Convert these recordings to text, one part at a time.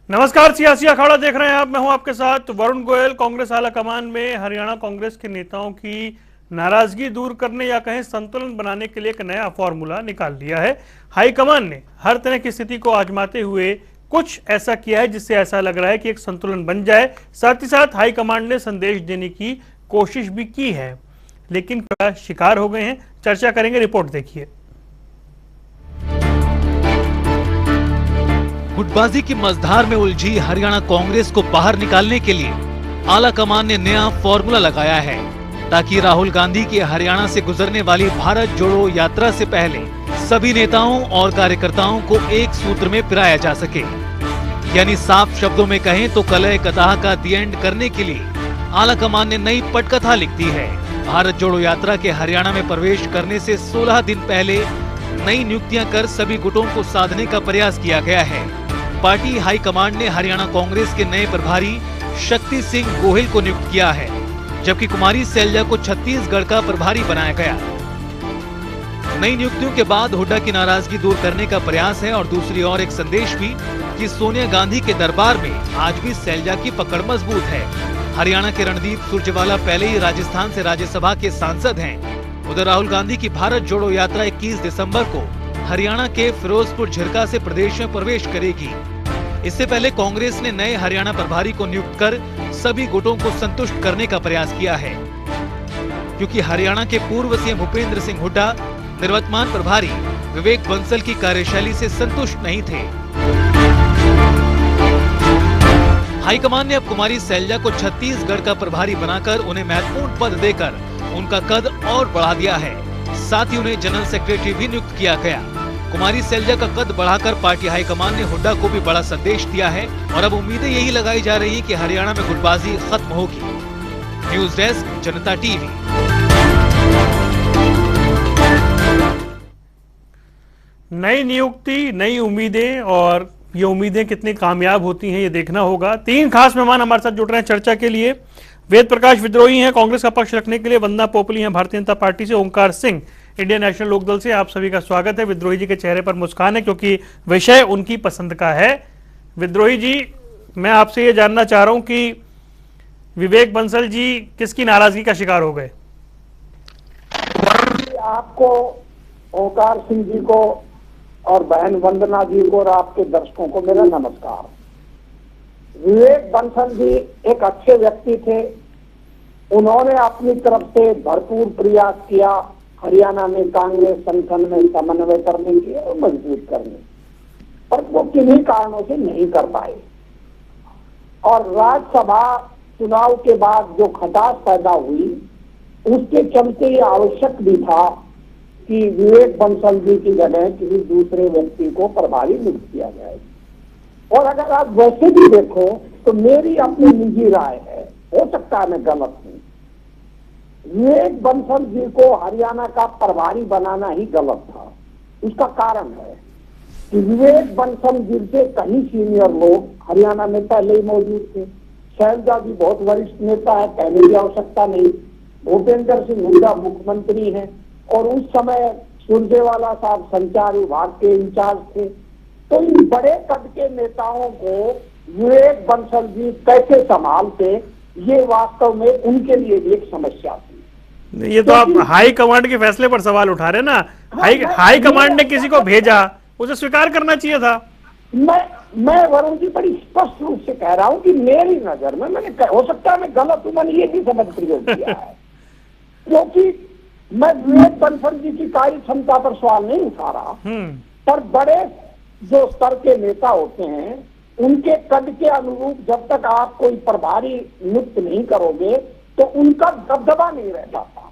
नमस्कार, सियासी अखाड़ा देख रहे हैं आप। मैं हूं आपके साथ वरुण गोयल। कांग्रेस आलाकमान में हरियाणा कांग्रेस के नेताओं की नाराजगी दूर करने या कहें संतुलन बनाने के लिए एक नया फॉर्मूला निकाल लिया है। हाईकमान ने हर तरह की स्थिति को आजमाते हुए कुछ ऐसा किया है जिससे ऐसा लग रहा है कि एक संतुलन बन जाए। साथ ही साथ हाईकमान ने संदेश देने की कोशिश भी की है, लेकिन क्या शिकार हो गए हैं? चर्चा करेंगे, रिपोर्ट देखिए। गुटबाजी की मझधार में उलझी हरियाणा कांग्रेस को बाहर निकालने के लिए आलाकमान ने नया फॉर्मूला लगाया है, ताकि राहुल गांधी की हरियाणा से गुजरने वाली भारत जोड़ो यात्रा से पहले सभी नेताओं और कार्यकर्ताओं को एक सूत्र में पिराया जा सके। यानी साफ शब्दों में कहें तो कलह कताह का दी एंड करने के लिए आलाकमान ने नई पटकथा लिख दी है। भारत जोड़ो यात्रा के हरियाणा में प्रवेश करने से 16 दिन पहले नई नियुक्तियां कर सभी गुटों को साधने का प्रयास किया गया है। पार्टी हाईकमांड ने हरियाणा कांग्रेस के नए प्रभारी शक्ति सिंह गोहिल को नियुक्त किया है, जबकि कुमारी सैलजा को छत्तीसगढ़ का प्रभारी बनाया गया। नई नियुक्तियों के बाद हुड्डा की नाराजगी दूर करने का प्रयास है और दूसरी ओर एक संदेश भी कि सोनिया गांधी के दरबार में आज भी सैलजा की पकड़ मजबूत है। हरियाणा के रणदीप सुरजेवाला पहले ही राजस्थान से राज्यसभा के सांसद हैं। उधर राहुल गांधी की भारत जोड़ो यात्रा 21 दिसंबर को हरियाणा के फिरोजपुर झिरका से प्रदेश में प्रवेश करेगी। इससे पहले कांग्रेस ने नए हरियाणा प्रभारी को नियुक्त कर सभी गुटों को संतुष्ट करने का प्रयास किया है, क्योंकि हरियाणा के पूर्व सीएम भूपेंद्र सिंह हुड्डा निवर्तमान प्रभारी विवेक बंसल की कार्यशैली से संतुष्ट नहीं थे। हाईकमान ने अब कुमारी सैलजा को छत्तीसगढ़ का प्रभारी बनाकर उन्हें महत्वपूर्ण पद देकर उनका कद और बढ़ा दिया है। साथ ही उन्हें जनरल सेक्रेटरी भी नियुक्त किया गया। कुमारी सैलजा का कद बढ़ाकर पार्टी हाईकमान ने हुड्डा को भी बड़ा संदेश दिया है और अब उम्मीदें यही लगाई जा रही है कि हरियाणा में गुटबाजी खत्म होगी। न्यूज डेस्क, जनता टीवी। नई नियुक्ति, नई उम्मीदें, और ये उम्मीदें कितनी कामयाब होती हैं ये देखना होगा। तीन खास मेहमान हमारे साथ जुड़ रहे हैं चर्चा के लिए। वेद प्रकाश विद्रोही हैं कांग्रेस का पक्ष रखने के लिए, वंदना पोपली हैं भारतीय जनता पार्टी से, ओंकार सिंह इंडियन नेशनल लोकदल से। आप सभी का स्वागत है। विद्रोही जी के चेहरे पर मुस्कान है क्योंकि विषय उनकी पसंद का है। विद्रोही जी, मैं आपसे ये जानना चाह रहा हूं कि विवेक बंसल जी किसकी नाराजगी का शिकार हो गए? आपको, ओंकार सिंह जी को और बहन वंदना जी को और आपके दर्शकों को मेरा नमस्कार। विवेक बंसल जी एक अच्छे व्यक्ति थे। उन्होंने अपनी तरफ से भरपूर प्रयास किया हरियाणा में कांग्रेस संगठन में समन्वय करने के और मजबूत करने, पर वो किन्हीं कारणों से नहीं कर पाए। और राज्यसभा चुनाव के बाद जो खटास पैदा हुई, उसके चलते ये आवश्यक भी था कि विवेक बंसल जी की जगह किसी दूसरे व्यक्ति को प्रभारी नियुक्त किया जाए। और अगर आप वैसे भी देखो तो मेरी अपनी निजी राय है, हो सकता है मैं गलत हूं, विवेक बंसल जी को हरियाणा का प्रभारी बनाना ही गलत था। उसका कारण है कि विवेक बंसल जी से कहीं सीनियर लोग हरियाणा में पहले ही मौजूद थे। सैलजा जी बहुत वरिष्ठ नेता है, कहने की आवश्यकता नहीं। भूपेंद्र सिंह हुड्डा मुख्यमंत्री हैं और उस समय सुरजेवाला साहब संचार विभाग के इंचार्ज थे। तो इन बड़े कद के नेताओं को विवेक बंसल जी कैसे संभालते, ये वास्तव में उनके लिए भी एक समस्या थी। ये तो आप हाई कमांड के फैसले पर सवाल उठा रहे ना। हाई कमांड ने किसी को भेजा, उसे स्वीकार करना चाहिए था। मैं वरुण जी बड़ी स्पष्ट रूप से कह रहा हूं कि मेरी नजर में, मैंने हो सकता है मैं गलत हूं, मैंने ये भी समझ प्रयोग किया है। क्योंकि मैं विवेक बंसल जी की कार्य क्षमता पर सवाल नहीं उठा रहा, पर बड़े जो स्तर के नेता होते हैं उनके कद के अनुरूप जब तक आप कोई प्रभारी नियुक्त नहीं करोगे तो उनका दबदबा नहीं रहता था।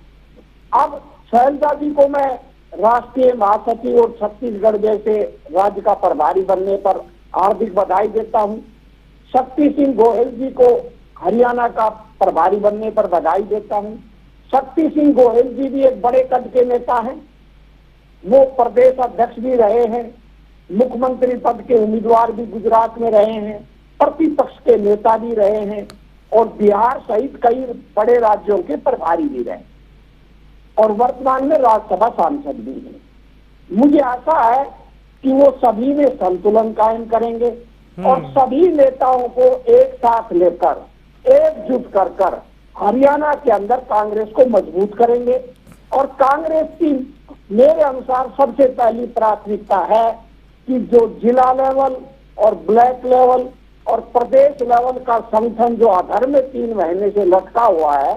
अब सैलजा जी को मैं राष्ट्रीय महासचिव और छत्तीसगढ़ जैसे राज्य का प्रभारी बनने पर हार्दिक बधाई देता हूं। शक्ति सिंह गोहिल जी को हरियाणा का प्रभारी बनने पर बधाई देता हूं। शक्ति सिंह गोहिल जी भी एक बड़े कद के नेता हैं, वो प्रदेश अध्यक्ष भी रहे हैं, मुख्यमंत्री पद के उम्मीदवार भी गुजरात में रहे हैं, प्रतिपक्ष के नेता भी रहे हैं और बिहार सहित कई बड़े राज्यों के प्रभारी भी रहे और वर्तमान में राज्यसभा सांसद भी हैं। मुझे आशा है कि वो सभी में संतुलन कायम करेंगे। और सभी नेताओं को एक साथ लेकर एकजुट कर कर हरियाणा के अंदर कांग्रेस को मजबूत करेंगे। और कांग्रेस की मेरे अनुसार सबसे पहली प्राथमिकता है कि जो जिला लेवल और ब्लॉक लेवल और प्रदेश लेवल का संगठन जो अधर में 3 महीने से लटका हुआ है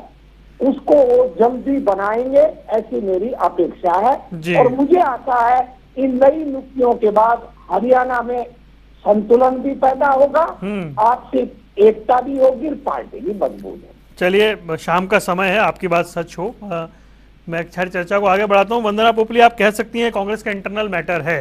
उसको वो जल्दी बनाएंगे, ऐसी मेरी अपेक्षा है। और मुझे आशा है इन नई नियुक्तियों के बाद हरियाणा में संतुलन भी पैदा होगा, आपसी एकता भी होगी, पार्टी भी मजबूत होगी। चलिए, शाम का समय है, आपकी बात सच हो। मैं खैर चर्चा को आगे बढ़ाता हूं। वंदना पोपली, आप कह सकती हैं कांग्रेस का इंटरनल मैटर है।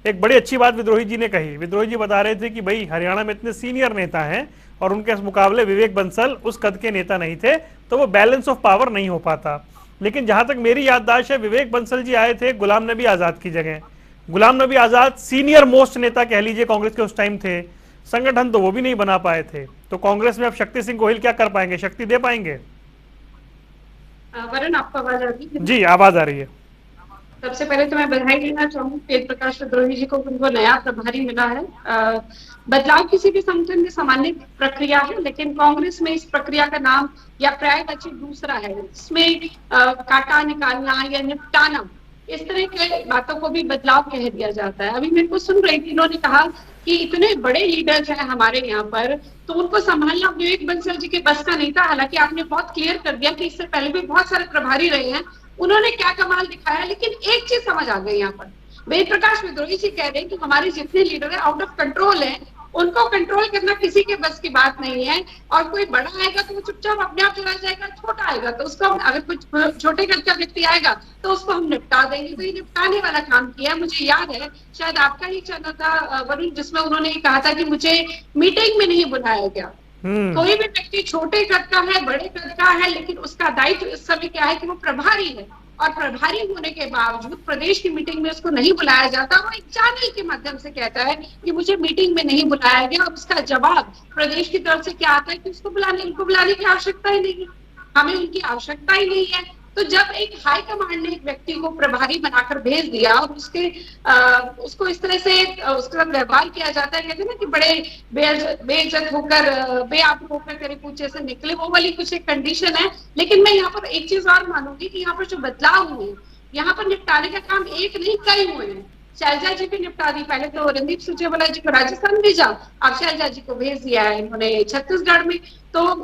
एक बड़ी अच्छी बात विद्रोही जी ने कही। विद्रोही जी बता रहे थे कि भाई हरियाणा में इतने सीनियर नेता हैं और उनके मुकाबले विवेक बंसल उस कद के नेता नहीं थे, तो वो बैलेंस ऑफ पावर नहीं हो पाता। लेकिन जहां तक मेरी याददाश्त है, विवेक बंसल जी आए थे गुलाम नबी आजाद की जगह। गुलाम नबी आजाद सीनियर मोस्ट नेता कह लीजिए कांग्रेस के उस टाइम थे, संगठन तो वो भी नहीं बना पाए थे। तो कांग्रेस में अब शक्ति सिंह गोहिल क्या कर पाएंगे, शक्ति दे पाएंगे? वरुण, आपको आवाज आ रही है? जी, आवाज आ रही है। सबसे पहले तो मैं बधाई देना चाहूंगी वेद प्रकाश विद्रोही जी को, उनको नया प्रभारी मिला है। बदलाव किसी भी संगठन में सामान्य प्रक्रिया है, लेकिन कांग्रेस में इस प्रक्रिया का नाम या प्रायः दूसरा है। इसमें काटा निकालना या निपटाना, इस तरह के बातों को भी बदलाव कह दिया जाता है। अभी मेरे को सुन रही थी, इन्होंने कहा कि इतने बड़े लीडर्स हैं हमारे यहाँ पर, तो उनको संभालना विवेक बंसल जी के बस का नहीं था। हालांकि आपने बहुत क्लियर कर दिया कि इससे पहले भी बहुत सारे प्रभारी रहे हैं, उन्होंने क्या कमाल दिखाया। लेकिन एक चीज समझ आ गई यहाँ पर, वेद प्रकाश विद्रोही जी कह रहे हैं कि हमारे जितने लीडर हैं आउट ऑफ कंट्रोल हैं, उनको कंट्रोल करना किसी के बस की बात नहीं है। और कोई बड़ा आएगा तो वो चुपचाप अपने आप चला जाएगा, छोटा आएगा तो उसको, अगर कुछ छोटे कद का व्यक्ति आएगा तो उसको हम निपटा देंगे। तो ये निपटाने वाला काम किया है। मुझे याद है शायद आपका ही चैनल था वरुण, जिसमें उन्होंने कहा था कि मुझे मीटिंग में नहीं बुलाया गया। कोई भी व्यक्ति छोटे कद का है, बड़े कद का है, लेकिन उसका दायित्व इस समय क्या है कि वो प्रभारी है, और प्रभारी होने के बावजूद प्रदेश की मीटिंग में उसको नहीं बुलाया जाता। वो एक चैनल के माध्यम से कहता है कि मुझे मीटिंग में नहीं बुलाया गया, और उसका जवाब प्रदेश की तरफ से क्या आता है कि उनको बुलाने की आवश्यकता ही नहीं है, हमें उनकी आवश्यकता ही नहीं है। तो जब एक हाई कमांड ने एक व्यक्ति को प्रभारी बनाकर भेज दिया और उसको इस तरह से उसका व्यवहार किया जाता है, कहते हैं ना कि बड़े बेइज्जत होकर, बेआब होकर तेरे पूछे से निकले, वो वाली कुछ एक कंडीशन है। लेकिन मैं यहाँ पर एक चीज और मानूंगी कि यहाँ पर जो बदलाव हुए, यहाँ पर निपटाने का काम एक नहीं कई हुए हैं। शैलजा जी भी निपटा दी, पहले तो रणदीप सुरजेवाला जी को राजस्थान भेजा, अब शैलजा जी को भेज दिया है इन्होंने छत्तीसगढ़ में। तो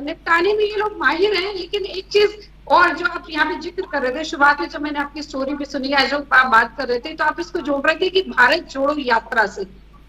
निपटाने में ये लोग माहिर हैं। लेकिन एक चीज और जो आप यहाँ पे जिक्र कर रहे थे, शुरुआत में जब मैंने आपकी स्टोरी भी सुनी है, जो आप बात कर रहे थे, तो आप इसको जोड़ रहे थे कि भारत जोड़ो यात्रा से।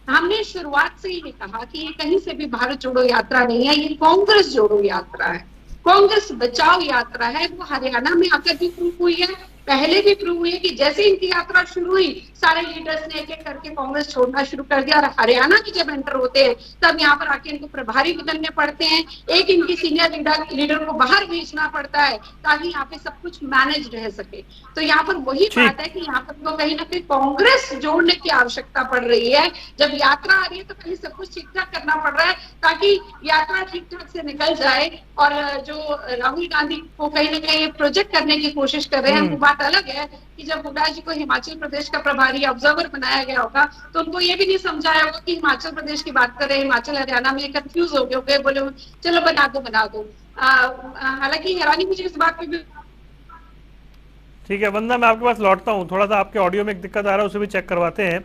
हमने शुरुआत से ही कहा कि ये कहीं से भी भारत जोड़ो यात्रा नहीं है, ये कांग्रेस जोड़ो यात्रा है, कांग्रेस बचाओ यात्रा है। वो हरियाणा में आकर भी प्रूव हुई है, पहले भी प्रूव हुई है कि जैसे इनकी यात्रा शुरू हुई, सारे लीडर्स ने एक एक करके कांग्रेस छोड़ना शुरू कर दिया। और हरियाणा में जब एंटर होते हैं तब यहाँ पर आके इनको प्रभारी बदलने पड़ते हैं, एक इनकी सीनियर लीडर को बाहर भेजना पड़ता है ताकि यहाँ पे सब कुछ मैनेज रह सके। तो यहाँ पर वही बात है कि यहाँ पर तो कहीं ना कहीं कांग्रेस जोड़ने की आवश्यकता पड़ रही है। जब यात्रा आ रही है तो कहीं सब कुछ ठीक ठाक करना पड़ रहा है ताकि यात्रा ठीक ठाक से निकल जाए। और जो राहुल गांधी को कहीं ना कहीं प्रोजेक्ट करने की कोशिश कर रहे हैं, वो बात अलग है कि जब हुड्डा जी को हिमाचल प्रदेश का प्रभारी ऑब्जर्वर बनाया गया होगा तो उनको ये भी नहीं समझाया होगा कि हिमाचल प्रदेश की बात कर रहे हैं, हिमाचल हरियाणा में कंफ्यूज हो गए, बोले चलो बना दो। हालांकि हैरानी मुझे इस बात पे भी। ठीक है वंदना, मैं आपके पास लौटता हूँ, थोड़ा सा आपके ऑडियो में एक दिक्कत आ रहा है, उसे भी चेक करवाते हैं।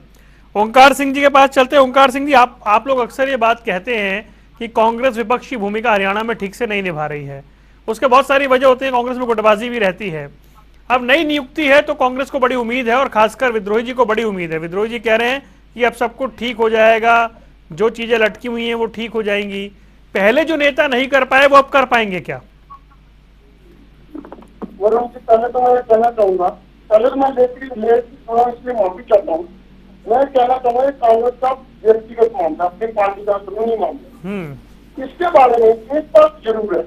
ओंकार सिंह जी के पास चलते हैं। ओंकार सिंह जी, आप लोग अक्सर ये बात कहते हैं कि कांग्रेस विपक्ष की भूमिका हरियाणा में ठीक से नहीं निभा रही है। उसके बहुत सारी वजह होती है, कांग्रेस में गुटबाजी भी रहती है। अब नई नियुक्ति है तो कांग्रेस को बड़ी उम्मीद है, और खासकर विद्रोही जी को बड़ी उम्मीद है। विद्रोही जी कह रहे हैं कि अब सब कुछ ठीक हो जाएगा, जो चीजें लटकी हुई हैं वो ठीक हो जाएंगी। पहले जो नेता नहीं कर पाए वो अब कर पाएंगे क्या? वरुण जी, पहले तो मैं कहना चाहूंगा, पहले तो मैं इसलिए माफी चाहता हूँ। मैं कहना चाहूंगा कांग्रेस का व्यक्तिगत मामला, अपनी पार्टी का कानूनी मामला, इसके बारे में एक बात जरूर है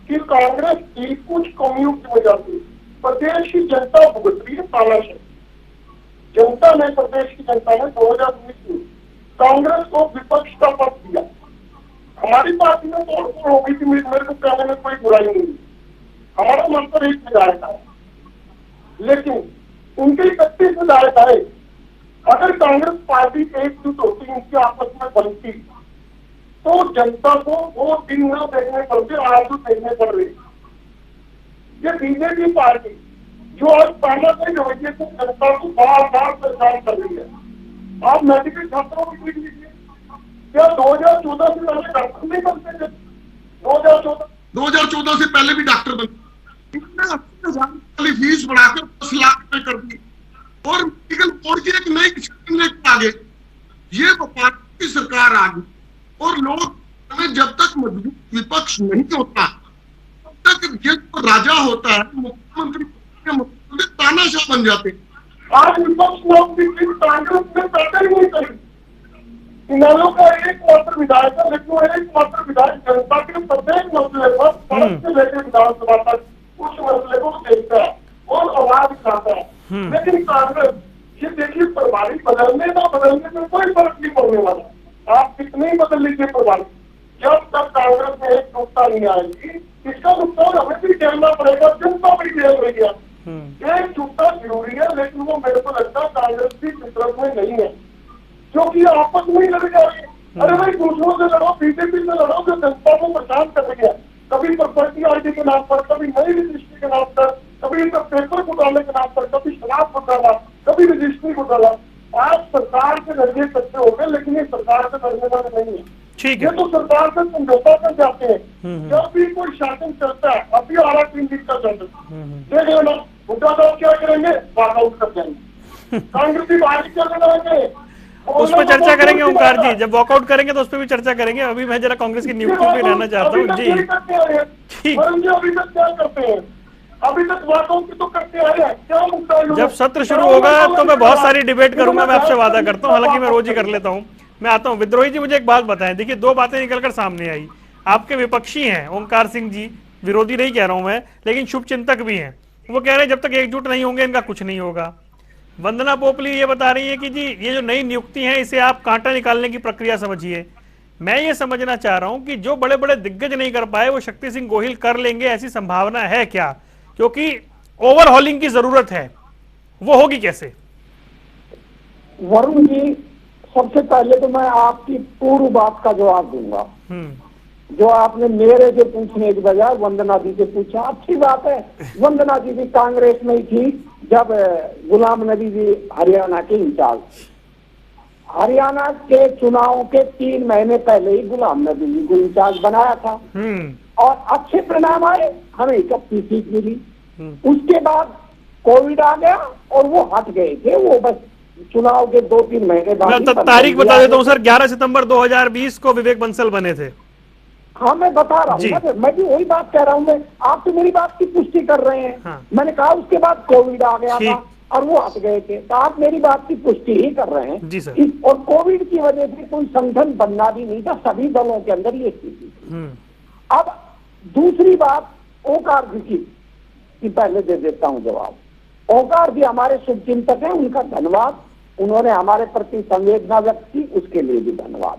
कि कांग्रेस की कुछ कमियों की वजह से प्रदेश की जनता भुगत रही है तानाशाही। जनता ने, प्रदेश की जनता ने 2019 में कांग्रेस को विपक्ष का पद दिया। हमारी पार्टी में तोड़ फोड़ हो गई थी, मेरे को कहने में कोई बुराई नहीं, हमारा मन पर एक विधायक है, लेकिन उनके 31 विधायक आए, अगर कांग्रेस पार्टी एकजुट होती, इनकी आपस में बनती, तो जनता को वो दिन न देखने पड़ते, आंसू देखने पड़ रही। ये बीजेपी पार्टी जो आज पहले से रवैये को जनता को बार बार परेशान कर रही है। आप मेडिकल छात्रों की देख लीजिए, क्या 2014 से पहले डॉक्टर नहीं बनते थे? 2014 से पहले भी डॉक्टर बनते, इतने 80,000 वाली फीस बढ़ाकर 10 लाख रुपए कर दी और मेडिकल बोर्ड की एक नई स्कीम लेकर आ गए। ये पार्टी की सरकार आ गई और लोग जब तक मजबूत विपक्ष नहीं होता तब तक ये तो राजा होता है, मुख्यमंत्री तानाशाह बन जाते। आज विपक्ष लोग भी कांग्रेस में पैदा ही नहीं करी। इन्हों का एकमात्र विधायक है, लेकिन वो एकमात्र विधायक जनता के प्रत्येक मसले पर सड़क से लेकर विधानसभा तक उस मसले को देखता है और आवाज उठाता है। लेकिन कांग्रेस, ये देखिए, प्रभारी बदलने ना बदलने में कोई फर्क नहीं पड़ने वाला। आप कितने ही बदल लीजिए प्रभारी, जब तक कांग्रेस में एकजुटता नहीं आएगी, इसका नुकसान हमें भी झेलना पड़ेगा, जनता भी झेल रही है। एकजुटता जरूरी है, लेकिन वो मेरे को लगता है कांग्रेस की फितरत में नहीं है, क्योंकि आपस में ही लड़ जाएगी। अरे भाई, दूसरों से लड़ो, बीजेपी से लड़ो जो जनता को परेशान कर रही है, कभी प्रॉपर्टी आईडी के नाम पर, कभी नई रजिस्ट्री के नाम पर, कभी इनका पेपर घोटाले के नाम पर, कभी शराब घोटाला, कभी रजिस्ट्री घोटाला। आज सरकार के नजरिए सच्चे हो गए, लेकिन ये सरकार से डरने वाले नहीं है। ठीक ये है, तो सरकार से समझौता कर जाते हैं। जब भी कोई शासन चलता है, अभी आला 3 दिन का चल रहा है, देख लो ना, मुद्दा तो क्या करेंगे, वॉकआउट कर जाएंगे, कांग्रेसी बाहर चल रहेंगे। उस पर चर्चा करेंगे ओंकार जी, जब वॉकआउट करेंगे तो उस पर भी चर्चा करेंगे। अभी मैं जरा कांग्रेस की नियुक्ति पे रहना चाहता हूँ जी। ठीक, अभी तक क्या करते हैं? अभी तक वॉकआउट तो करते आए हैं, क्या मुद्दा है? जब सत्र शुरू होगा तो मैं बहुत सारी डिबेट करूंगा, मैं आपसे वादा करता हूं, हालांकि मैं रोज ही कर लेता हूं। मैं आता हूं। विद्रोही जी, मुझे एक बात बताएं। देखिए, 2 बातें निकलकर सामने आई। आपके विपक्षी हैं ओंकार सिंह जी, विरोधी नहीं कह रहा हूं मैं, लेकिन शुभचिंतक भी हैं। वो कह रहे हैं जब तक एकजुट नहीं होंगे इनका कुछ नहीं होगा। वंदना पोपली ये बता रही है कि जी ये जो नई नियुक्ति है इसे आप कांटा निकालने की प्रक्रिया समझिए। मैं ये समझना चाह रहा हूं कि जो बड़े बड़े दिग्गज नहीं कर पाए वो शक्ति सिंह गोहिल कर लेंगे, ऐसी संभावना है क्या? क्योंकि ओवरहॉलिंग की जरूरत है, वो होगी कैसे? वरुण जी, सबसे पहले तो मैं आपकी पूर्व बात का जवाब दूंगा। जो आपने मेरे से पूछने के बजाय वंदना जी से पूछा, अच्छी बात है। वंदना जी भी कांग्रेस में ही थी जब गुलाम नबी जी हरियाणा के इंचार्ज। हरियाणा के चुनाव के 3 महीने पहले ही गुलाम नबी जी को इंचार्ज बनाया था और अच्छे परिणाम आए, हमें 31 सीट मिली। उसके बाद कोविड आ गया और वो हट गए थे, वो बस चुनाव के 2-3 महीने बाद। तारीख बता देता हूँ सर, 11 सितंबर 2020 को विवेक बंसल बने थे। हाँ, मैं बता रहा हूँ, मैं भी वही बात कह रहा हूँ। मैं आप तो मेरी बात की पुष्टि कर रहे हैं। हाँ। मैंने कहा उसके बाद कोविड आ गया था और वो हट गए थे, तो आप मेरी बात की पुष्टि ही कर रहे हैं जी सर। और कोविड की वजह से कोई संगठन बनना भी नहीं था, सभी दलों के अंदर ये स्थिति थी। अब दूसरी बात ओंकार जी की पहले दे देता हूं जवाब। ओंकार जी हमारे शुभचिंतक हैं, उनका धन्यवाद, उन्होंने हमारे प्रति संवेदना व्यक्त की, उसके लिए भी धन्यवाद।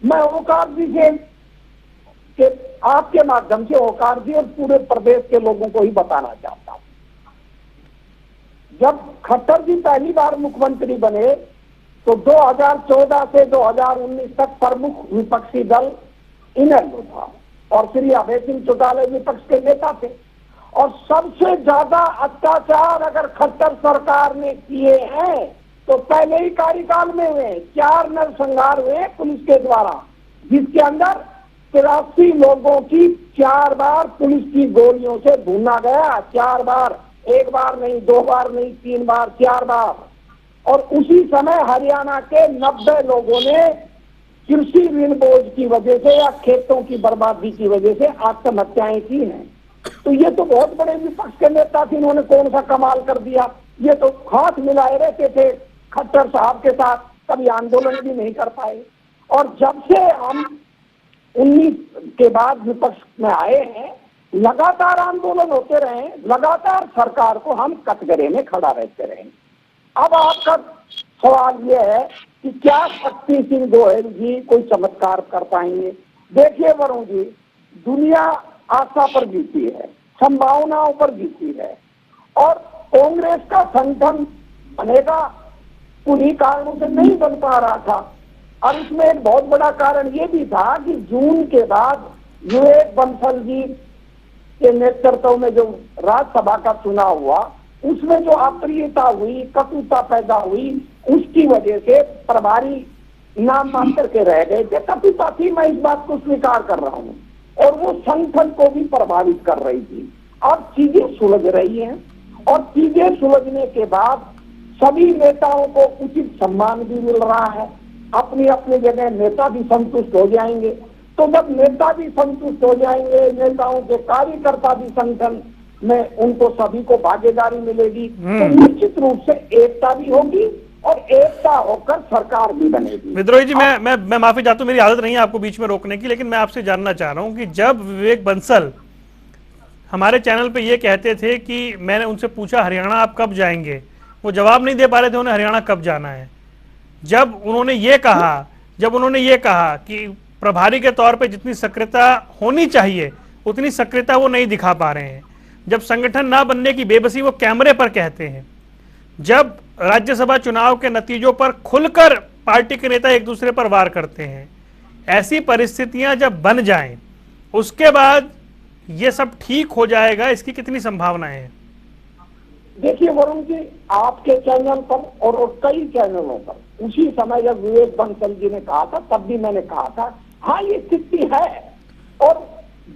मैं ओंकार जी से आपके माध्यम से ओंकार जी और पूरे प्रदेश के लोगों को ही बताना चाहता हूं। जब खट्टर जी पहली बार मुख्यमंत्री बने तो 2014 से 2019 तक प्रमुख विपक्षी दल इनेलो था और श्री अभय सिंह चौटाला विपक्ष के नेता थे। और सबसे ज्यादा अत्याचार अगर खट्टर सरकार ने किए हैं तो पहले ही कार्यकाल में हुए। 4 नरसंहार हुए पुलिस के द्वारा, जिसके अंदर 83 लोगों की 4 बार पुलिस की गोलियों से भूना गया। 4 बार, 1 बार नहीं, 2 बार नहीं, 3 बार, 4 बार। और उसी समय हरियाणा के 90 लोगों ने कृषि ऋण बोझ की वजह से या खेतों की बर्बादी की वजह से आत्महत्याएं की हैं। तो ये तो बहुत बड़े विपक्ष के नेता थे, इन्होंने कौन सा कमाल कर दिया। ये तो हाथ मिलाए रहते थे खट्टर साहब के साथ, कभी आंदोलन भी नहीं कर पाए। और जब से हम 19 के बाद विपक्ष में आए हैं, लगातार आंदोलन होते रहे, लगातार सरकार को हम कटघरे में खड़ा रहते रहे। अब आपका सवाल यह है कि क्या शक्ति सिंह गोहिल जी कोई चमत्कार कर पाएंगे? देखिए वरुण जी, दुनिया आशा पर जीती है, संभावनाओं पर जीती है और कांग्रेस का संगठन बनेगा कुछ कारणों से नहीं बन पा रहा था। और इसमें एक बहुत बड़ा कारण ये भी था कि जून के बाद विवेक बंसल जी के नेतृत्व में जो राज्यसभा का चुनाव हुआ, उसमें जो अप्रियता हुई, कटुता पैदा हुई, उसकी वजह से प्रभारी नाम मात्र के रह गए थे। कटुता थी, मैं इस बात को स्वीकार कर रहा हूँ, और वो संगठन को भी प्रभावित कर रही थी। अब चीजें सुलझ रही हैं, और चीजें सुलझने के बाद सभी नेताओं को उचित सम्मान भी मिल रहा है। अपनी अपनी जगह नेता भी संतुष्ट हो जाएंगे। तो जब नेता भी संतुष्ट हो जाएंगे, नेताओं के कार्यकर्ता भी संगठन में, उनको सभी को भागीदारी मिलेगी, तो निश्चित रूप से एकता भी होगी और एकता होकर सरकार भी बनेगी। विद्रोही जी, मैं माफी चाहता हूं, मेरी आदत नहीं है आपको बीच में रोकने की, लेकिन मैं आपसे जानना चाह रहा हूं कि जब विवेक बंसल हमारे चैनल पे ये कहते थे कि मैंने उनसे पूछा हरियाणा आप कब जाएंगे, वो जवाब नहीं दे पा रहे थे उन्हें हरियाणा कब जाना है। जब उन्होंने ये कहा कि प्रभारी के तौर पे जितनी सक्रियता होनी चाहिए उतनी सक्रियता वो नहीं दिखा पा रहे हैं, जब संगठन ना बनने की बेबसी वो कैमरे पर कहते हैं, जब राज्यसभा चुनाव के नतीजों पर खुलकर पार्टी के नेता एक दूसरे पर वार करते हैं, ऐसी परिस्थितियां जब बन जाएं, उसके बाद ये सब ठीक हो जाएगा, इसकी कितनी संभावनाएं हैं? देखिए वरुण जी, आपके चैनल पर और कई चैनलों पर उसी समय जब विवेक बंसल जी ने कहा था, तब भी मैंने कहा था हाँ ये स्थिति है। और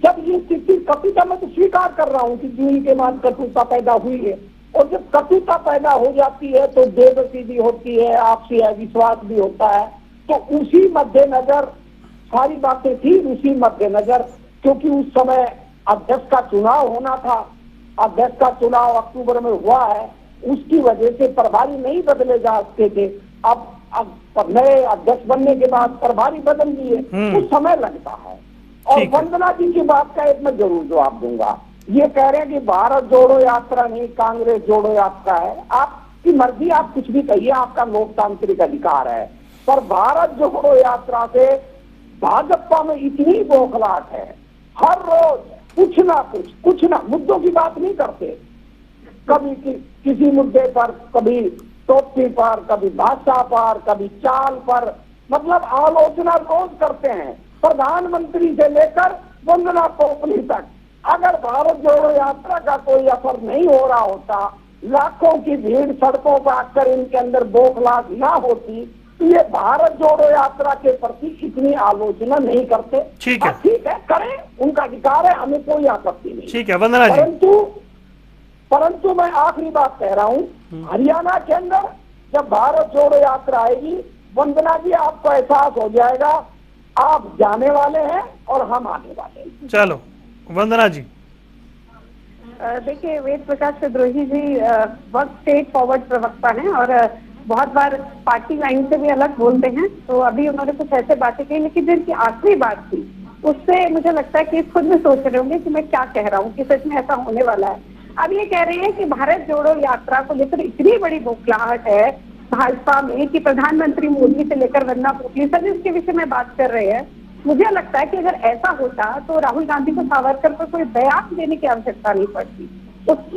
जब ये स्थिति कटुता, मैं तो स्वीकार कर रहा हूँ कि जून के बाद कटुता पैदा हुई है, और जब कटुता पैदा हो जाती है तो बेबसी भी होती है, आपसी अविश्वास भी होता है। तो उसी मद्देनजर सारी बातें थी, उसी मद्देनजर, क्योंकि उस समय अध्यक्ष का चुनाव होना था, अध्यक्ष का चुनाव अक्टूबर में हुआ है, उसकी वजह से प्रभारी नहीं बदले जा सकते थे। अब नए अध्यक्ष बनने के बाद प्रभारी बदल दिए, कुछ समय लगता है। और वंदना जी की बात का एक मैं जरूर जवाब दूंगा। ये कह रहे हैं कि भारत जोड़ो यात्रा नहीं, कांग्रेस जोड़ो यात्रा है। आपकी मर्जी, आप कुछ भी कहिए, आपका लोकतांत्रिक अधिकार है, पर भारत जोड़ो यात्रा से भाजपा में इतनी बौखलाहट है, हर रोज कुछ ना मुद्दों की बात नहीं करते, कभी किसी मुद्दे पर, कभी टोपी पर, कभी भाषा पर, कभी चाल पर, मतलब आलोचना रोज करते हैं, प्रधानमंत्री से लेकर वंदना पोपली तक। अगर भारत जोड़ो यात्रा का कोई असर नहीं हो रहा होता, लाखों की भीड़ सड़कों पर आकर इनके अंदर बौखलाहट ना होती, तो ये भारत जोड़ो यात्रा के प्रति इतनी आलोचना नहीं करते। ठीक है, करें, उनका अधिकार है, हमें कोई आपत्ति नहीं। ठीक है वंदना जी, परंतु मैं आखिरी बात कह रहा हूँ, हरियाणा के अंदर जब भारत जोड़ो यात्रा आएगी, वंदना जी आपको एहसास हो जाएगा, आप जाने वाले हैं और हम आने वाले हैं। चलो वंदना जी। देखिए, वेद प्रकाश विद्रोही जी बहुत स्ट्रेट फॉरवर्ड प्रवक्ता हैं और बहुत बार पार्टी लाइन से भी अलग बोलते हैं। तो अभी उन्होंने कुछ ऐसे बातें कही, लेकिन जिनकी आखिरी बात थी उससे मुझे लगता है कि खुद में सोच रहे होंगे कि मैं क्या कह रहा हूँ, कि सच में ऐसा होने वाला है। अब ये कह रहे हैं कि भारत जोड़ो यात्रा को लेकर इतनी बड़ी बौखलाहट है भाजपा में कि प्रधानमंत्री मोदी से लेकर वंदना पोपली सभी इसके विषय में बात कर रहे हैं। मुझे लगता है कि अगर ऐसा होता तो राहुल गांधी को सावरकर पर कोई बयान देने की आवश्यकता नहीं पड़ती।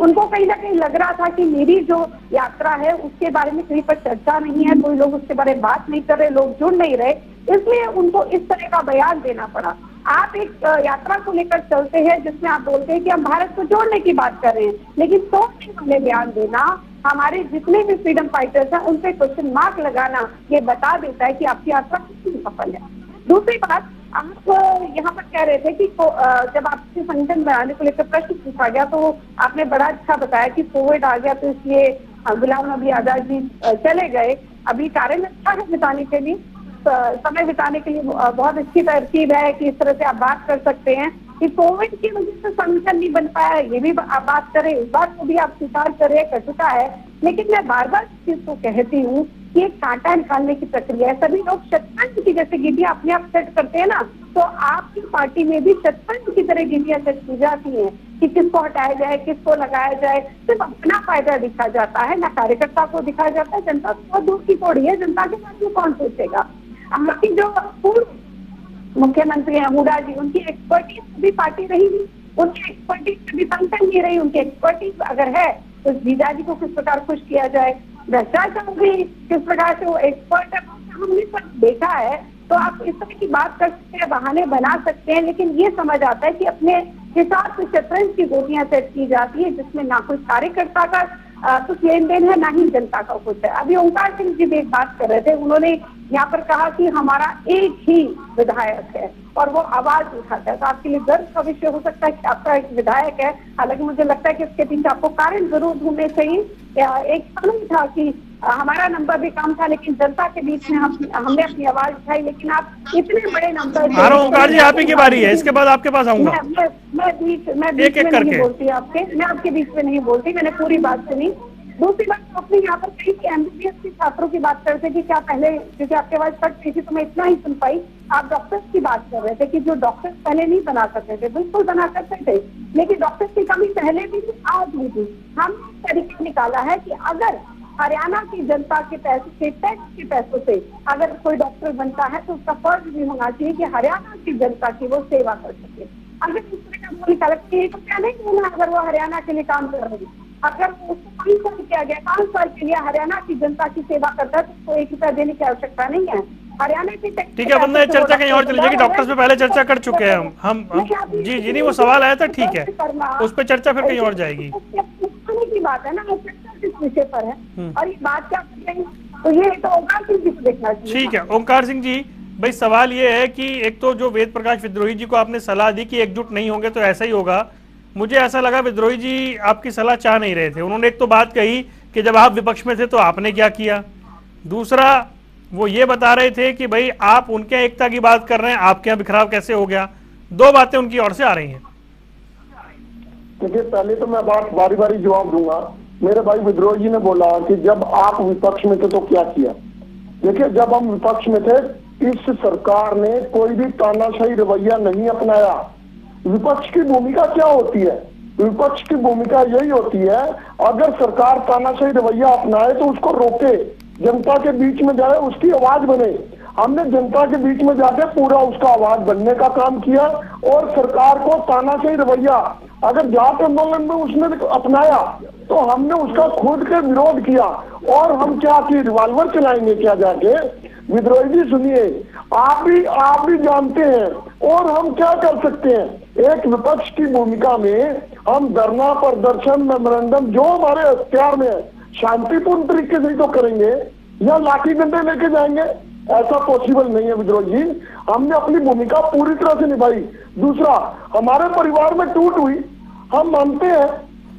उनको कहीं ना कहीं लग रहा था कि मेरी जो यात्रा है उसके बारे में कहीं पर चर्चा नहीं है, कोई लोग उसके बारे में बात नहीं कर रहे, लोग जुड़ नहीं रहे, इसलिए उनको इस तरह का बयान देना पड़ा। आप एक यात्रा को लेकर चलते हैं जिसमें आप बोलते हैं कि हम भारत को जोड़ने की बात कर रहे हैं, लेकिन तोड़ने वाले बयान देना, हमारे जितने भी फ्रीडम फाइटर्स हैं उन पे क्वेश्चन मार्क लगाना, ये बता देता है कि आपकी यात्रा कितनी सफल है। दूसरी बात, आप यहाँ पर कह रहे थे कि जब आपसे संगठन बनाने को लेकर प्रश्न पूछा गया तो आपने बड़ा अच्छा बताया कि कोविड आ गया तो इसलिए गुलाम नबी आजाद जी चले गए। अभी कारण अच्छा है बिताने के लिए, समय बिताने के लिए बहुत अच्छी तरकीब है कि इस तरह से आप बात कर सकते हैं कि कोविड की वजह से संगठन नहीं बन पाया, ये भी आप बात करें, इस बात को भी आप स्वीकार करें, कटुता है। लेकिन मैं बार बार इस चीज को कहती हूँ कि एक कांटा निकालने की प्रक्रिया है। सभी लोग शतरंज की जैसे गिटियां अपने आप सेट करते हैं ना, तो आपकी पार्टी में भी शतरंज की तरह गिटियां सेट की जाती हैं कि किसको हटाया जाए, किसको लगाया जाए। सिर्फ अपना फायदा दिखा जाता है, ना कार्यकर्ता को दिखाया जाता है। जनता तो दूर की पौड़ी है, जनता के बारे में कौन सोचेगा। आपकी जो पूर्व मुख्यमंत्री है हुड्डा जी, उनकी एक्सपर्टीज भी पार्टी रही नहीं, उनकी एक्सपर्टीज भी संगठन नहीं रही। उनकी एक्सपर्टीज अगर है तो जीजा जी को किस प्रकार खुश किया जाए, भ्रष्टाचार भी किस प्रकार से वो एक्सपर्ट है हमने सब देखा है। तो आप इस तरह की बात कर सकते हैं, बहाने बना सकते हैं, लेकिन ये समझ आता है कि अपने हिसाब से शतरंज की गोटियां सेट की जाती है जिसमें ना कोई कार्यकर्ता का कुछ लेन देन है, ना ही जनता का कुछ है। अभी ओंकार सिंह जी भी एक बात कर रहे थे, उन्होंने यहाँ पर कहा कि हमारा एक ही विधायक है और वो आवाज उठाता है। तो आपके लिए गर्व का विषय हो सकता है कि आपका एक विधायक है, हालांकि मुझे लगता है कि इसके पीछे आपको कारण जरूर ढूंढने चाहिए। एक समय था कि हमारा नंबर भी कम था, लेकिन जनता के बीच में हमने अपनी आवाज उठाई, लेकिन आप इतने बड़े नंबर ओंकार जी आप ही की बारी है, इसके बाद आपके पास आऊंगा। मैं बीच में नहीं बोलती आपके, मैं आपके बीच में नहीं बोलती, मैंने पूरी बात सुनी। दूसरी बात तो अपने यहाँ पर कई एमबीबीएस के छात्रों की बात करते कि क्या पहले, क्योंकि आपके आवाज कट रही थी तो मैं इतना ही सुन पाई, आप डॉक्टर्स की बात कर रहे थे कि जो डॉक्टर्स पहले नहीं बना सकते थे, बिल्कुल बना सकते थे, लेकिन डॉक्टर्स की कमी पहले भी थी, आज भी थी। हमने तरीका निकाला है कि अगर हरियाणा की जनता के पैसे से, टैक्स के पैसों से अगर कोई डॉक्टर बनता है तो उसका फर्ज भी होना चाहिए कि हरियाणा की जनता की वो सेवा कर सके। अगर इस तरह का वो निकाला तो क्या नहीं होना, अगर वो हरियाणा के लिए काम कर रही है, अगर उसको 5 साल किया गया, 5 साल के लिए हरियाणा की जनता की सेवा करता है तो उसको 1 रुपया देने की आवश्यकता नहीं है। हरियाणा की ठीक है, बंदा चर्चा कहीं और चली जाएगी, डॉक्टर्स पे पहले चर्चा कर चुके हैं हम जी जी नहीं वो सवाल आया था, ठीक है उस पर चर्चा फिर कहीं और जाएगी। की बात है ना, किस विषय पर है और ये बात क्या कर रहे हैं, तो ये तो ओंकार सिंह जी को देखना चाहिए। ठीक है ओंकार सिंह जी, भाई सवाल ये है कि एक तो जो वेद प्रकाश विद्रोही जी को आपने सलाह दी कि एकजुट नहीं होंगे तो ऐसा ही होगा, मुझे ऐसा लगा विद्रोही जी आपकी सलाह चाह नहीं रहे थे। उन्होंने एक तो बात कही कि जब आप विपक्ष में थे तो आपने क्या किया, दूसरा वो ये बता रहे थे कि भाई आप उनके एकता की बात कर रहे हैं, आपके यहाँ बिखराव कैसे हो गया। दो बातें उनकी ओर से आ रही हैं। देखिए पहले तो मैं बात बारी बारी जवाब दूंगा। मेरे भाई विद्रोही जी ने बोला कि जब आप विपक्ष में थे तो क्या किया। देखिए जब हम विपक्ष में थे इस सरकार ने कोई भी तानाशाही रवैया नहीं अपनाया। विपक्ष की भूमिका क्या होती है, विपक्ष की भूमिका यही होती है अगर सरकार तानाशाही रवैया अपनाए तो उसको रोके, जनता के बीच में जाए, उसकी आवाज बने। हमने जनता के बीच में जाके पूरा उसका आवाज बनने का काम किया और सरकार को तानाशाही रवैया अगर जाट आंदोलन में उसने अपनाया तो हमने उसका खुद के विरोध किया। और हम क्या कि रिवॉल्वर चलाएंगे क्या जाके। विद्रोही जी सुनिए, आप भी जानते हैं और हम क्या कर सकते हैं। एक विपक्ष की भूमिका में हम धरना, प्रदर्शन, मेमोरेंडम जो हमारे अख्तियार में है शांतिपूर्ण तरीके से तो करेंगे या लाठी डंडे लेके जाएंगे, ऐसा पॉसिबल नहीं है विद्रोही जी। हमने अपनी भूमिका पूरी तरह से निभाई। दूसरा, हमारे परिवार में टूट हुई, हम मानते हैं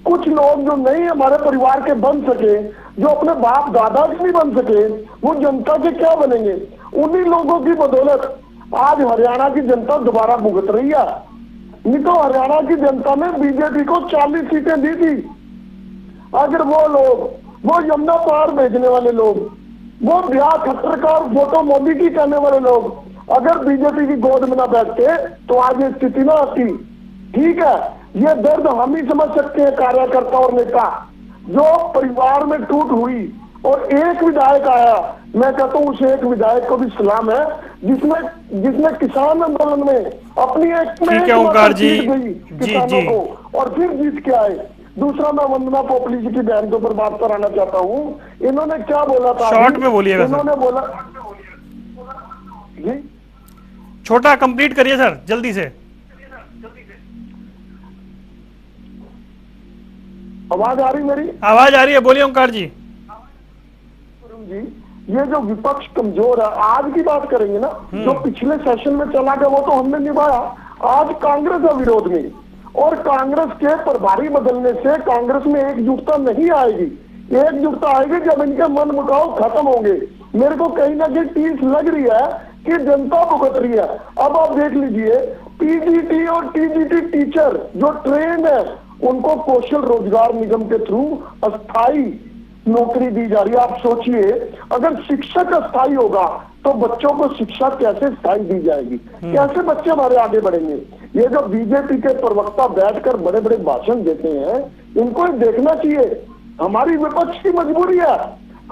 कुछ लोग जो नहीं हमारे परिवार के बन सके, जो अपने बाप दादा के नहीं बन सके, वो जनता के क्या बनेंगे। उन्हीं लोगों की बदौलत आज हरियाणा की जनता दोबारा भुगत रही है। नहीं तो हरियाणा की जनता ने बीजेपी को 40 सीटें दी थी। अगर वो लोग, वो यमुना पार भेजने वाले लोग, वो ब्याह खट्टर का फोटो मोदी की करने वाले लोग अगर बीजेपी की गोद में ना बैठते तो आज ये स्थिति ना आती। ठीक है, ये दर्द हम ही समझ सकते हैं कार्यकर्ता और नेता। जो परिवार में टूट हुई और एक विधायक आया, मैं कहता हूँ उस एक विधायक को भी सलाम है जिसने किसान आंदोलन में अपनी एक ओंकार जी किसानों को और फिर जीत के आए। दूसरा, मैं वंदना पोपली जी की बहन के ऊपर बात कराना चाहता हूँ। इन्होंने क्या बोला था, शॉर्ट में बोलिए। इन्होंने बोला जी, छोटा कंप्लीट करिए सर जल्दी से। आवाज आ रही मेरी? आवाज आ रही है, बोलिए ओंकार जी। जी, ये जो विपक्ष कमजोर है, आज की बात करेंगे ना, जो पिछले सेशन में चला गया वो तो हमने निभाया। आज कांग्रेस है विरोध में और कांग्रेस के प्रभारी बदलने से कांग्रेस में एकजुटता नहीं आएगी। एकजुटता आएगी जब इनके मन मुटाव खत्म होंगे। मेरे को कहीं ना कहीं टीस लग रही है कि जनता भुगत रही है। अब आप देख लीजिए, पीजीटी और टीजीटी टीचर जो ट्रेन है उनको कौशल रोजगार निगम के थ्रू अस्थाई नौकरी दी जा रही है। आप सोचिए, अगर शिक्षक अस्थाई होगा तो बच्चों को शिक्षा कैसे स्थायी दी जाएगी, कैसे बच्चे हमारे आगे बढ़ेंगे। ये जो बीजेपी के प्रवक्ता बैठकर बड़े बड़े भाषण देते हैं, इनको देखना चाहिए। हमारी विपक्ष की मजबूरी है,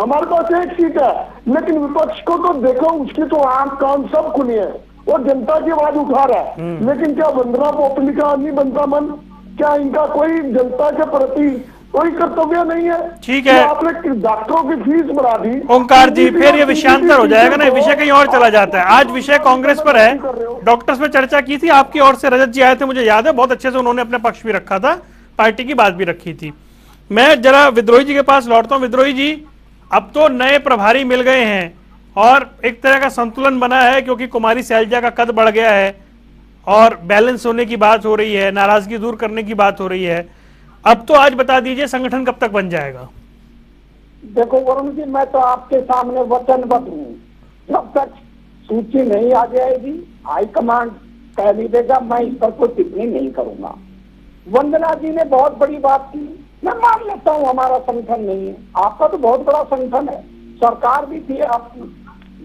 हमारे पास एक सीट है, लेकिन विपक्ष को तो देखो, उसकी तो आंख कान सब खुली है, वो जनता की आवाज उठा रहा है। लेकिन क्या वंदना पोपली का नहीं बनता मन? क्या इनका कोई जनता के प्रति कोई कर्तव्य नहीं है। ठीक है, आपने डॉक्टरों की फीस बढ़ा दी। ओंकार जी, फिर ये विषयांतर हो जाएगा ना, विषय कहीं और चला जाता है। आज विषय कांग्रेस पर है, डॉक्टर्स में चर्चा की थी, आपकी ओर से रजत जी आए थे, मुझे याद है, बहुत अच्छे से उन्होंने अपने पक्ष भी रखा था, पार्टी की बात भी रखी थी। मैं जरा विद्रोही जी के पास लौटता हूं। विद्रोही जी, अब तो नए प्रभारी मिल गए हैं और एक तरह का संतुलन बना है, क्योंकि कुमारी सैलजा का कद बढ़ गया है और बैलेंस होने की बात हो रही है, नाराजगी दूर करने की बात हो रही है। अब तो आज बता दीजिए, संगठन कब तक बन जाएगा? देखो वरुण जी, मैं तो आपके सामने वचनबद्ध हूँ, जब तक सूची नहीं आ जाएगी, हाईकमांड कह नहीं देगा, मैं इस पर कोई टिप्पणी नहीं करूंगा। वंदना जी ने बहुत बड़ी बात की, मैं मान लेता हूँ हमारा संगठन नहीं है, आपका तो बहुत बड़ा संगठन है, सरकार भी थी आपकी,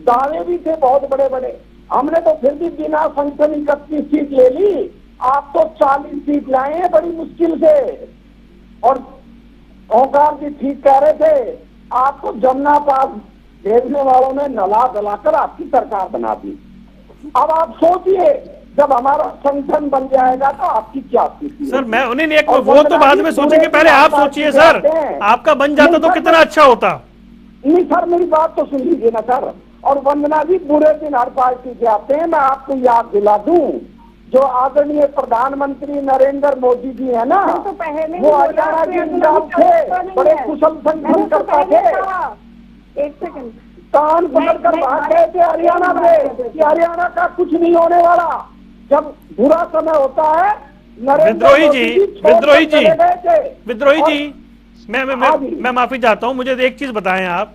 दावे भी थे बहुत बड़े बड़े, हमने तो फिर भी बिना संगठन 31 सीट ले ली, आप तो 40 सीट लाए हैं बड़ी मुश्किल से। और ओंकार जी ठीक कह रहे थे, आपको जमुना पास भेजने वालों ने नला दलाकर आपकी सरकार बना दी। अब आप सोचिए, जब हमारा संगठन बन जाएगा तो आपकी क्या स्थिति? सर मैं उन्हें नहीं, वो तो बाद में सोचेंगे, पहले आप सोचिए सर, आपका बन जाता तो कितना अच्छा होता। नहीं सर, मेरी बात तो सुन लीजिए ना सर। और वंदना जी, बुरे दिन हर पार्टी के आते हैं, मैं आपको याद दिला दूं, जो आदरणीय प्रधानमंत्री नरेंद्र मोदी जी है ना, तो पहले वो हरियाणा के इंचार्ज थे, बड़े कुशल संगठन करता थे। एक सेकंड, कान पकड़कर भाग गए थे हरियाणा में कि हरियाणा का कुछ नहीं होने वाला। जब बुरा समय होता है, विद्रोही जी, मैं माफी चाहता हूं, मुझे एक चीज बताएं आप,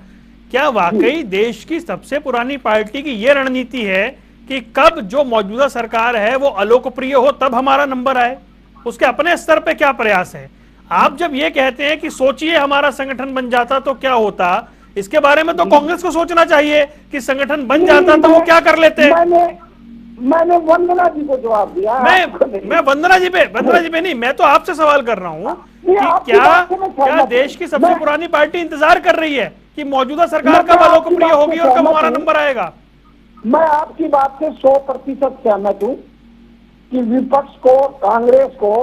क्या वाकई देश की सबसे पुरानी पार्टी की यह रणनीति है कि कब जो मौजूदा सरकार है वो अलोकप्रिय हो तब हमारा नंबर आए? उसके अपने स्तर पे क्या प्रयास है? आप जब ये कहते हैं कि सोचिए हमारा संगठन बन जाता तो क्या होता, इसके बारे में तो कांग्रेस को सोचना चाहिए कि संगठन बन जाता तो वो क्या कर लेते। मैंने वंदना जी को जवाब दिया। मैं वंदना जी पे नहीं, मैं तो आपसे सवाल कर रहा हूँ कि क्या देश की सबसे पुरानी पार्टी इंतजार कर रही है कि मौजूदा सरकार कब अलोकप्रिय होगी और कब हमारा नंबर आएगा? मैं आपकी बात से 100% सहमत हूँ कि विपक्ष को, कांग्रेस को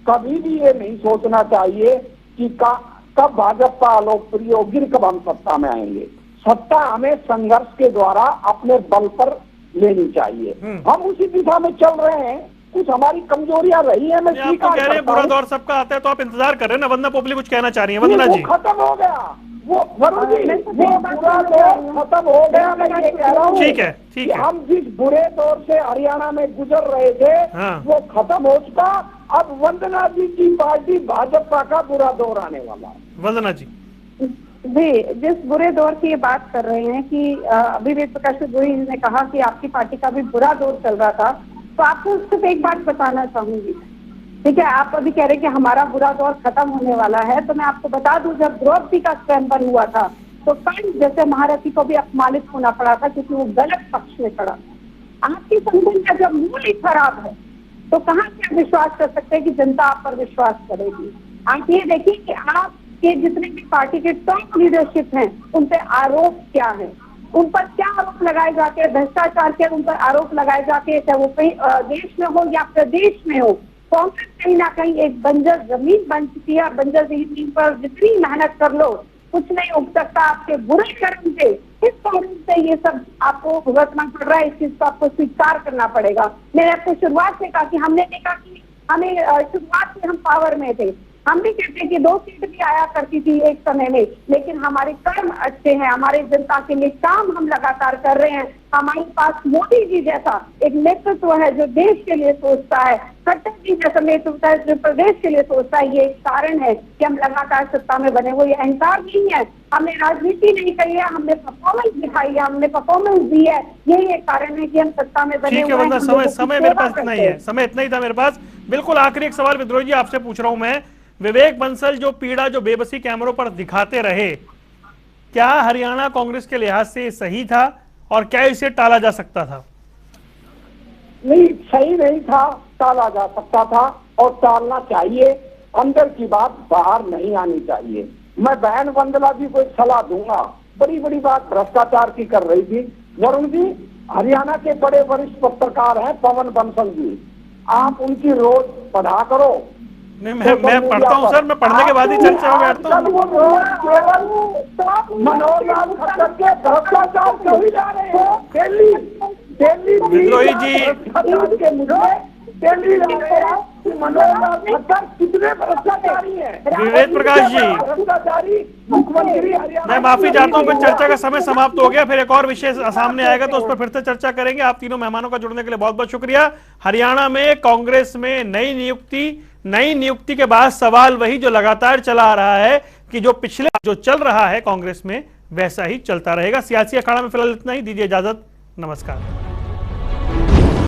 कभी भी ये नहीं सोचना चाहिए कि कब भाजपा अलोकप्रिय होगी, कब हम सत्ता में आएंगे। सत्ता हमें संघर्ष के द्वारा अपने बल पर लेनी चाहिए। हम उसी दिशा में चल रहे हैं, कुछ हमारी कमजोरियां रही है, मैं स्वीकार करता हूं। बुरा दौर सबका आता है, तो आप इंतजार कर रहे हैं ना। वंदना पोपली कुछ कहना चाह रही है। वंदना जी, खत्म हो गया वो, वरुण जी, वो बुरा दौर खत्म हो गया। मैं ये कह रहा हूँ, ठीक है हम जिस बुरे दौर से हरियाणा में गुजर रहे थे, वो खत्म हो चुका। अब वंदना जी की पार्टी भाजपा का बुरा दौर आने वाला है। वंदना जी जिस बुरे दौर की ये बात कर रहे हैं कि अभी वेद प्रकाश विद्रोही ने कहा कि आपकी पार्टी का भी बुरा दौर चल रहा था, तो आपको सिर्फ एक बात बताना चाहूंगी, ठीक है? आप अभी कह रहे हैं कि हमारा बुरा दौर खत्म होने वाला है, तो मैं आपको बता दूं, जब द्रौपदी का स्वयंवर हुआ था तो कर्ण जैसे महारथी को भी अपमानित होना पड़ा था, क्योंकि वो गलत पक्ष में खड़ा। आपकी संगठन का जब मूल ही खराब है, तो कहाँ से आप विश्वास कर सकते हैं कि जनता आप पर विश्वास करेगी? आप ये देखिए कि आपके जितने भी पार्टी के टॉप लीडरशिप हैं, उन पे आरोप क्या है, उन पर क्या आरोप लगाए जाते हैं, भ्रष्टाचार के उन पर आरोप लगाए जाते हैं, चाहे वो देश में हो या प्रदेश में हो। कांग्रेस कहीं ना कहीं एक बंजर जमीन बन चुकी है। बंजर जमीन पर जितनी मेहनत कर लो, कुछ नहीं उग सकता। आपके बुरे कर्म से, इस कारण से ये सब आपको भुगतना पड़ रहा है। इस चीज को आपको स्वीकार करना पड़ेगा। मैंने आपको शुरुआत से कहा कि हमने देखा कि हमें शुरुआत से हम पावर में थे, हम भी कहते हैं कि 2 सीट भी आया करती थी एक समय में, लेकिन हमारे कर्म अच्छे हैं, हमारे जनता के लिए काम हम लगातार कर रहे हैं। हमारे पास मोदी जी जैसा एक नेतृत्व है जो देश के लिए सोचता है, खट्टर जी जैसा नेतृत्व है जो प्रदेश के लिए सोचता है। ये एक कारण है कि हम लगातार सत्ता में बने हुए। अहंकार नहीं है, हमने राजनीति नहीं करी है, हमने परफॉर्मेंस दिखाई है, हमने परफॉर्मेंस दी है। यही एक कारण है कि हम सत्ता में बने हुए हैं। समय मेरे पास इतना ही है, समय इतना ही था मेरे पास। बिल्कुल आखिरी एक सवाल विद्रोही जी आपसे पूछ रहा हूं मैं, विवेक बंसल जो पीड़ा, जो बेबसी कैमरों पर दिखाते रहे, क्या हरियाणा कांग्रेस के लिहाज से सही था और क्या इसे टाला जा सकता था? नहीं, सही नहीं था, टाला जा सकता था और टालना चाहिए। अंदर की बात बाहर नहीं आनी चाहिए। मैं बहन वंदना जी को एक सलाह दूंगा, बड़ी बड़ी बात भ्रष्टाचार की कर रही थी। वरुण जी, हरियाणा के बड़े वरिष्ठ पत्रकार हैं पवन बंसल जी, आप उनकी रोज पढ़ा करो। नहीं, मैं पढ़ता हूँ सर, मैं पढ़ने के बाद ही चर्चा में बैठता हूँ। मनोहर लाल खट्टर के भ्रष्टाचार क्यों ही जा रहे हैं? दिल्ली विद्रोही जी के मुद्दे दिल्ली मनोहर लाल खट्टर कितने भ्रष्टाचारी हैं? वेद प्रकाश जी, भ्रष्टाचारी मुख्यमंत्री मैं माफी चाहता हूँ, फिर चर्चा का समय समाप्त हो गया, फिर एक और विषय सामने आएगा तो उस पर फिर से चर्चा करेंगे। आप तीनों मेहमानों का जुड़ने के लिए बहुत बहुत शुक्रिया। हरियाणा में कांग्रेस में नई नियुक्ति के बाद सवाल वही जो लगातार चला आ रहा है कि जो पिछले जो चल रहा है कांग्रेस में वैसा ही चलता रहेगा। सियासी अखाड़ा में फिलहाल इतना ही, दीजिए इजाजत, नमस्कार।